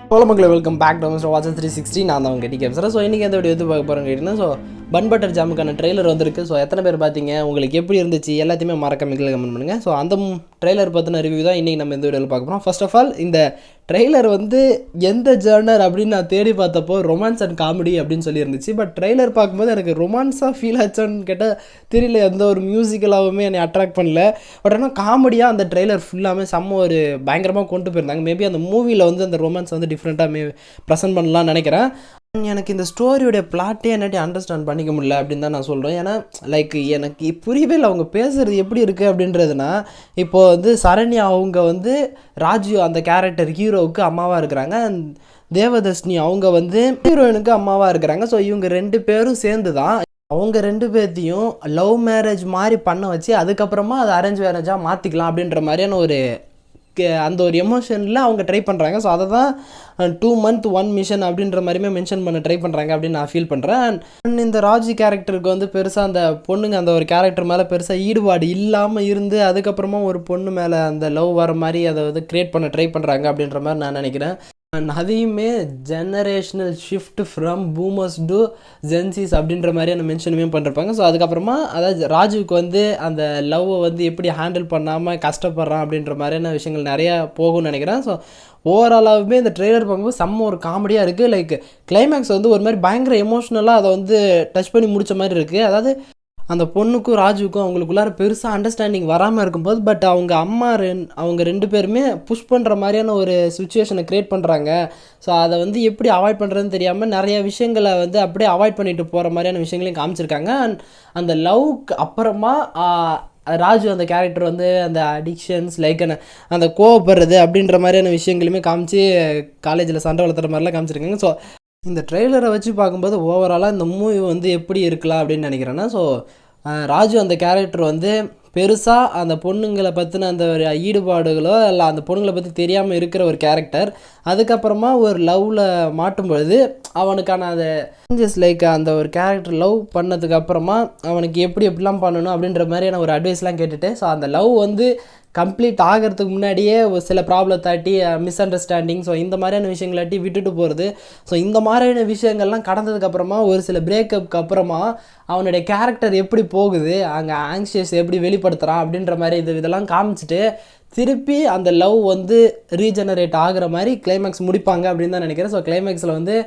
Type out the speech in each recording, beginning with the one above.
Hello மக்களே, welcome back to mister Watson 360. நான் தான் உங்கள் டிகேம் சார். ஸோ இன்றைக்கி எந்த வீடியோ பார்க்க போகிறேன் கேட்டிங்கன்னா, ஸோ பன் பட்டர் ஜாமுக்கான ட்ரெய்லர் வந்திருக்கு. ஸோ எத்தனை பேர் பார்த்தீங்க, உங்களுக்கு எப்படி இருந்துச்சு எல்லாத்தையுமே மறக்காம கீழே கமெண்ட் பண்ணுங்கள். ஸோ அந்த ட்ரெய்லர் பற்றின ரிவ்யூ தான் இன்றைக்கி நம்ம இந்த வீடியோவில் பார்க்க போகிறோம். ஃபர்ஸ்ட் ஆஃப் ஆல் இந்த ட்ரெய்லர் வந்து எந்த ஜர்னர் அப்படின்னு நான் தேடி பார்த்தப்போ ரொமான்ஸ் அண்ட் காமெடி அப்படின்னு சொல்லியிருந்துச்சு. பட் ட்ரெய்லர் பார்க்கும்போது எனக்கு ரொமான்ஸாக ஃபீல் ஆச்சான்னு கேட்டால் தெரியல, எந்த ஒரு மியூசிக்கலாகவுமே என்னை அட்ராக்ட் பண்ணல. பட் ஆனால் காமெடியாக அந்த ட்ரெய்லர் ஃபுல்லாமே செம்ம ஒரு பயங்கரமாக கொண்டு போயிருந்தாங்க. மேபி அந்த மூவியில் வந்து அந்த ரொமான்ஸ் வந்து டிஃப்ரெண்ட்டாக ப்ரெசென்ட் பண்ணலாம்னு நினைக்கிறேன். எனக்கு இந்த ஸ்டோரியோடைய பிளாட்டே என்னாட்டி அண்டர்ஸ்டாண்ட் பண்ணிக்க முடியல அப்படின்னு தான் நான் சொல்கிறேன். ஏன்னா லைக் எனக்கு புரியவே இல்லை அவங்க பேசுகிறது எப்படி இருக்குது அப்படின்றதுனா, இப்போது வந்து சரண்யா அவங்க வந்து ராஜு அந்த கேரக்டர் ஹீரோவுக்கு அம்மாவாக இருக்கிறாங்க. தேவதர்ஷினி அவங்க வந்து ஹீரோயினுக்கு அம்மாவாக இருக்கிறாங்க. ஸோ இவங்க ரெண்டு பேரும் சேர்ந்து தான் அவங்க ரெண்டு பேர்த்தையும் லவ் மேரேஜ் மாதிரி பண்ண வச்சு அதுக்கப்புறமா அதை அரேஞ்ச் மேரேஜாக மாற்றிக்கலாம் அப்படின்ற மாதிரியான ஒரு அந்த ஒரு எமோஷனில் அவங்க ட்ரை பண்ணுறாங்க. ஸோ அதை தான் 2 month 1 mission அப்படின்ற மாதிரியுமே மென்ஷன் பண்ண ட்ரை பண்ணுறாங்க அப்படின்னு நான் ஃபீல் பண்ணுறேன். அண்ட் இந்த ராஜி கேரக்டருக்கு வந்து பெருசாக அந்த பொண்ணுங்க அந்த ஒரு கேரக்டர் மேலே பெருசாக ஈடுபாடு இல்லாமல் இருந்து அதுக்கப்புறமா ஒரு பொண்ணு மேலே அந்த லவ் வர மாதிரி அதை வந்து க்ரியேட் பண்ண ட்ரை பண்ணுறாங்க அப்படின்ற மாதிரி நான் நினைக்கிறேன். அண்ட் அதையுமே generational shift from boomers to Gen Zs அப்படின்ற மாதிரியான மென்ஷனுமே பண்ணிருப்பாங்க. ஸோ அதுக்கப்புறமா அதாவது ராஜுவுக்கு வந்து அந்த லவ்வை வந்து எப்படி ஹேண்டில் பண்ணாமல் கஷ்டப்படுறான் அப்படின்ற மாதிரியான விஷயங்கள் நிறையா போகும்னு நினைக்கிறேன். ஸோ ஓவராலாகவே இந்த ட்ரெய்லர் பார்க்கும்போது செம்ம ஒரு காமெடியாக இருக்குது. லைக் கிளைமேக்ஸ் வந்து ஒரு மாதிரி பயங்கர எமோஷ்னலாக அதை வந்து டச் பண்ணி முடித்த மாதிரி இருக்குது. அதாவது அந்த பொண்ணுக்கும் ராஜுவுக்கும் அவங்களுக்குள்ளார பெருசாக அண்டர்ஸ்டாண்டிங் வராமல் இருக்கும்போது பட் அவங்க அம்மா அவங்க ரெண்டு பேருமே புஷ் பண்ணுற மாதிரியான ஒரு சுச்சுவேஷனை க்ரியேட் பண்ணுறாங்க. ஸோ அதை வந்து எப்படி அவாய்ட் பண்ணுறதுன்னு தெரியாமல் நிறைய விஷயங்களை வந்து அப்படியே அவாய்ட் பண்ணிட்டு போகிற மாதிரியான விஷயங்களையும் காமிச்சிருக்காங்க. அண்ட் அந்த லவ்க்கு அப்புறமா ராஜு அந்த கேரக்டர் வந்து அந்த அடிக்ஷன்ஸ் லைக் அந்த கோவப்படுறது அப்படின்ற மாதிரியான விஷயங்களுமே காமிச்சு காலேஜில் சண்டை வளர்த்துற மாதிரிலாம் காமிச்சிருக்காங்க. ஸோ இந்த ட்ரெய்லரை வச்சு பார்க்கும்போது ஓவராலாக இந்த மூவி வந்து எப்படி இருக்கலாம் அப்படின்னு நினைக்கிறேன்னா, ஸோ ராஜு அந்த கேரக்டர் வந்து பெருசாக அந்த பொண்ணுங்களை பற்றின அந்த ஒரு ஈடுபாடுகளோ இல்லை அந்த பொண்ணுங்களை பற்றி தெரியாமல் இருக்கிற ஒரு கேரக்டர் அதுக்கப்புறமா ஒரு லவ்வில் மாட்டும் பொழுது அவனுக்கான அந்த சேஞ்சஸ் லைக் அந்த ஒரு கேரக்டர் லவ் பண்ணதுக்கு அப்புறமா அவனுக்கு எப்படிலாம் பண்ணணும் அப்படின்ற மாதிரியான ஒரு அட்வைஸ்லாம் கேட்டுட்டு ஸோ அந்த லவ் வந்து கம்ப்ளீட் ஆகிறதுக்கு முன்னாடியே ஒரு சில ப்ராப்ளத்தாட்டி மிஸ் அண்டர்ஸ்டாண்டிங் ஸோ இந்த மாதிரியான விஷயங்களாட்டி விட்டுட்டு போகிறது. ஸோ இந்த மாதிரியான விஷயங்கள்லாம் கடந்ததுக்கப்புறமா ஒரு சில பிரேக்கப்புக்கு அப்புறமா அவனுடைய கேரக்டர் எப்படி போகுது, அங்கே ஆங்ஷியஸ் எப்படி வெளிப்படுத்துகிறான் அப்படின்ற மாதிரி இதெல்லாம் காமிச்சிட்டு திருப்பி அந்த லவ் வந்து ரீஜெனரேட் ஆகிற மாதிரி கிளைமேக்ஸ் முடிப்பாங்க அப்படின்னு தான் நினைக்கிறேன். ஸோ கிளைமேக்ஸில் வந்து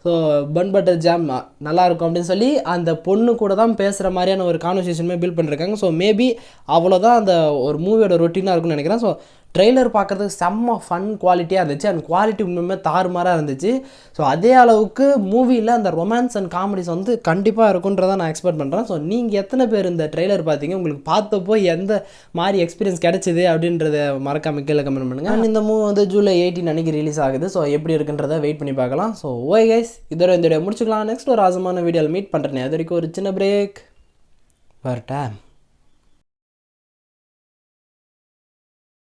ஸோ பன் பட்டர் ஜாம் நல்லாயிருக்கும் அப்படின்னு சொல்லி அந்த பொண்ணு கூட தான் பேசுகிற மாதிரியான ஒரு கான்வர்சேஷனுமே பில்ட் பண்ணியிருக்காங்க. ஸோ மேபி அவ்வளோதான் அந்த ஒரு மூவியோட ரொட்டீனாக இருக்கும்னு நினைக்கிறேன். ஸோ ட்ரெய்லர் பார்க்குறதுக்கு செம்ம ஃபன் குவாலிட்டியாக இருந்துச்சு. அண்ட் குவாலிட்டி உண்மையுமே தாறுமாறாக இருந்துச்சு. ஸோ அதே அளவுக்கு மூவியில் அந்த ரொமான்ஸ் அண்ட் காமெடிஸ் வந்து கண்டிப்பாக இருக்குன்றதை நான் எக்ஸ்பெக்ட் பண்ணுறேன். ஸோ நீங்கள் எத்தனை பேர் இந்த ட்ரெய்லர் பார்த்தீங்க, உங்களுக்கு பார்த்தப்போ எந்த மாதிரி எக்ஸ்பீரியன்ஸ் கிடைச்சிது அப்படின்றத மறக்காம கீழே கமெண்ட் பண்ணுங்கள். அண்ட் இந்த மூவி வந்து July 18 அன்றைக்கி ரிலீஸ் ஆகுது. ஸோ எப்படி இருக்குன்றதை வெயிட் பண்ணி பார்க்கலாம். ஸோ ஓகே கைஸ், இதோட இந்த வீடியோ முடிச்சுக்கலாம். நெக்ஸ்ட் ஒரு ஆசமான வீடியோவில் மீட் பண்ணுறேன். அது வரைக்கும் ஒரு சின்ன பிரேக் வரட்டேன்.